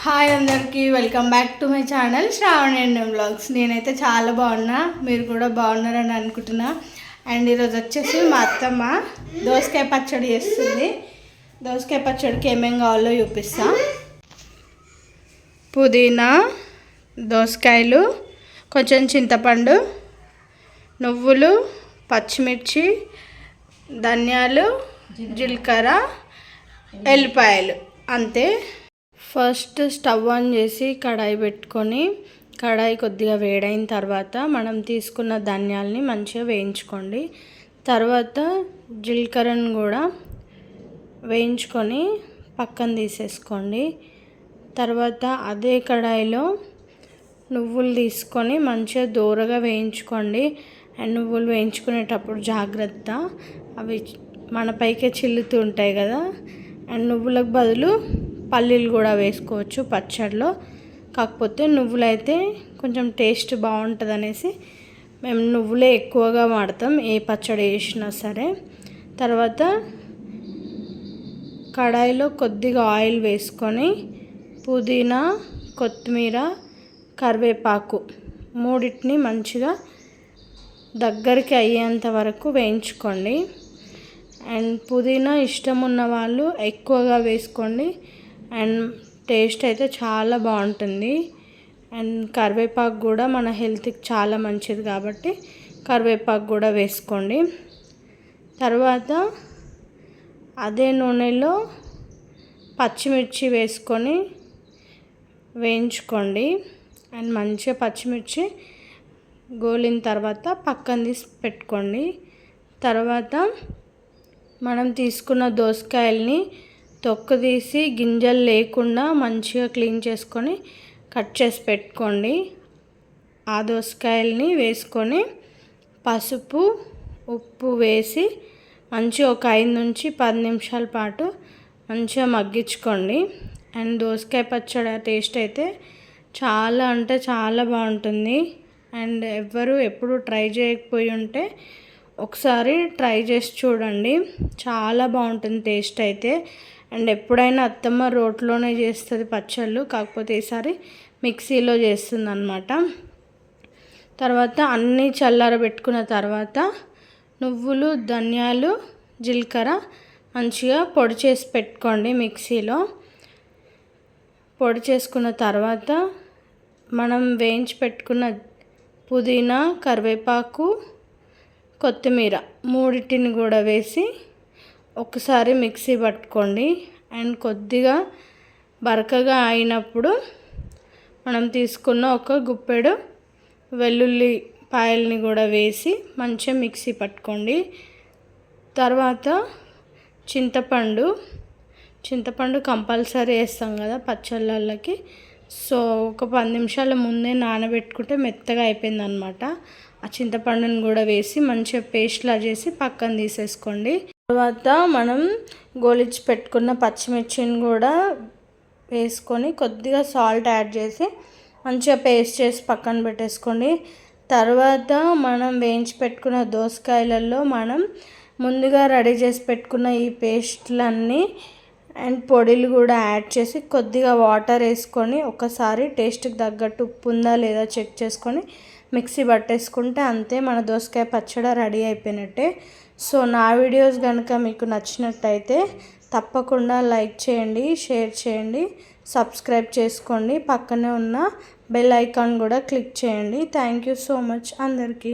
Hi అందరికీ welcome back to my channel Shravani and vlogs. నేనైతే చాలా బాగున్నా, మీరు కూడా బాగున్నారని అనుకుంటున్నా. అండ్ ఈరోజు వచ్చేసి మా అత్తమ్మ దోసకాయ పచ్చడి చేస్తుంది. దోసకాయ పచ్చడికి ఏమేం కావాలో చూపిస్తా. పుదీనా, దోసకాయలు, కొంచెం చింతపండు, నువ్వులు, పచ్చిమిర్చి, ధనియాలు, జీలకర్ర, ఎల్లిపాయలు, అంతే. ఫస్ట్ స్టవ్ ఆన్ చేసి కడాయి పెట్టుకొని కడాయి కొద్దిగా వేడైన తర్వాత మనం తీసుకున్న ధనియాలని మంచిగా వేయించుకోండి. తర్వాత జీలకర్రను కూడా వేయించుకొని పక్కన తీసేసుకోండి. తర్వాత అదే కడాయిలో నువ్వులు తీసుకొని మంచిగా దూరగా వేయించుకోండి. అండ్ నువ్వులు వేయించుకునేటప్పుడు జాగ్రత్త, అవి మన పైకే చిల్లుతూ ఉంటాయి కదా. అండ్ నువ్వులకు బదులు పల్లీలు కూడా వేసుకోవచ్చు పచ్చడిలో. కాకపోతే నువ్వులు అయితే కొంచెం టేస్ట్ బాగుంటుంది అనేసి మేము నువ్వులే ఎక్కువగా వాడతాం ఏ పచ్చడి వేసినా సరే. తర్వాత కడాయిలో కొద్దిగా ఆయిల్ వేసుకొని పుదీనా, కొత్తిమీర, కరివేపాకు మూడింటిని మంచిగా దగ్గరికి అయ్యేంత వరకు వేయించుకోండి. అండ్ పుదీనా ఇష్టం ఉన్న వాళ్ళు ఎక్కువగా వేసుకోండి. అండ్ టేస్ట్ అయితే చాలా బాగుంటుంది. అండ్ కరివేపాకు కూడా మన హెల్త్కి చాలా మంచిది కాబట్టి కరివేపాకు కూడా వేసుకోండి. తర్వాత అదే నూనెలో పచ్చిమిర్చి వేసుకొని వేయించుకోండి. అండ్ మంచిగా పచ్చిమిర్చి గోలిన తర్వాత పక్కన తీసి పెట్టుకోండి. తర్వాత మనం తీసుకున్న దోసకాయల్ని తొక్క తీసి గింజలు లేకుండా మంచిగా క్లీన్ చేసుకొని కట్ చేసి పెట్టుకోండి. ఆ దోసకాయల్ని వేసుకొని పసుపు, ఉప్పు వేసి మంచిగా ఒక 5 నుంచి 10 నిమిషాల పాటు మంచిగా మగ్గించుకోండి. అండ్ దోసకాయ పచ్చడి టేస్ట్ అయితే చాలా అంటే చాలా బాగుంటుంది. అండ్ ఎప్పుడు ట్రై చేయకపోయి ఉంటే ఒకసారి ట్రై చేసి చూడండి, చాలా బాగుంటుంది టేస్ట్ అయితే. అండ్ ఎప్పుడైనా అత్తమ్మ రోట్లోనే చేస్తుంది పచ్చళ్ళు, కాకపోతే ఈసారి మిక్సీలో చేస్తుంది అన్నమాట. తర్వాత అన్నీ చల్లారబెట్టుకున్న తర్వాత నువ్వులు, ధనియాలు, జీలకర్ర మంచిగా పొడి చేసి పెట్టుకోండి మిక్సీలో. పొడి చేసుకున్న తర్వాత మనం వేయించి పెట్టుకున్న పుదీనా, కరివేపాకు, కొత్తిమీర మూడింటిని కూడా వేసి ఒకసారి మిక్సీ పట్టుకోండి. అండ్ కొద్దిగా బరకగా అయినప్పుడు మనం తీసుకున్న ఒక గుప్పెడు వెల్లుల్లిపాయల్ని కూడా వేసి మంచిగా మిక్సీ పట్టుకోండి. తర్వాత చింతపండు కంపల్సరీ వేస్తాం కదా పచ్చళ్ళకి. సో ఒక 10 నిమిషాల ముందే నానబెట్టుకుంటే మెత్తగా అయిపోయింది అనమాట. ఆ చింతపండుని కూడా వేసి మంచిగా పేస్ట్లా చేసి పక్కన తీసేసుకోండి. తర్వాత మనం గోలిచ్చి పెట్టుకున్న పచ్చిమిర్చిని కూడా వేసుకొని కొద్దిగా సాల్ట్ యాడ్ చేసి మంచిగా పేస్ట్ చేసి పక్కన పెట్టేసుకోండి. తర్వాత మనం వేయించి పెట్టుకున్న దోసకాయలలో మనం ముందుగా రెడీ చేసి పెట్టుకున్న ఈ పేస్ట్లన్నీ అండ్ పొడిలు కూడా యాడ్ చేసి కొద్దిగా వాటర్ వేసుకొని ఒకసారి టేస్ట్కి తగ్గట్టు ఉప్పు ఉందా లేదా చెక్ చేసుకొని మిక్సీ పట్టేసుకుంటే అంతే, మన దోసకాయ పచ్చడి రెడీ అయిపోయినట్టే. సో నా వీడియోస్ కనుక మీకు నచ్చినట్టయితే తప్పకుండా లైక్ చేయండి, షేర్ చేయండి, సబ్స్క్రైబ్ చేసుకోండి. పక్కనే ఉన్న బెల్ ఐకాన్ కూడా క్లిక్ చేయండి. థ్యాంక్ యూ సో మచ్ అందరికీ.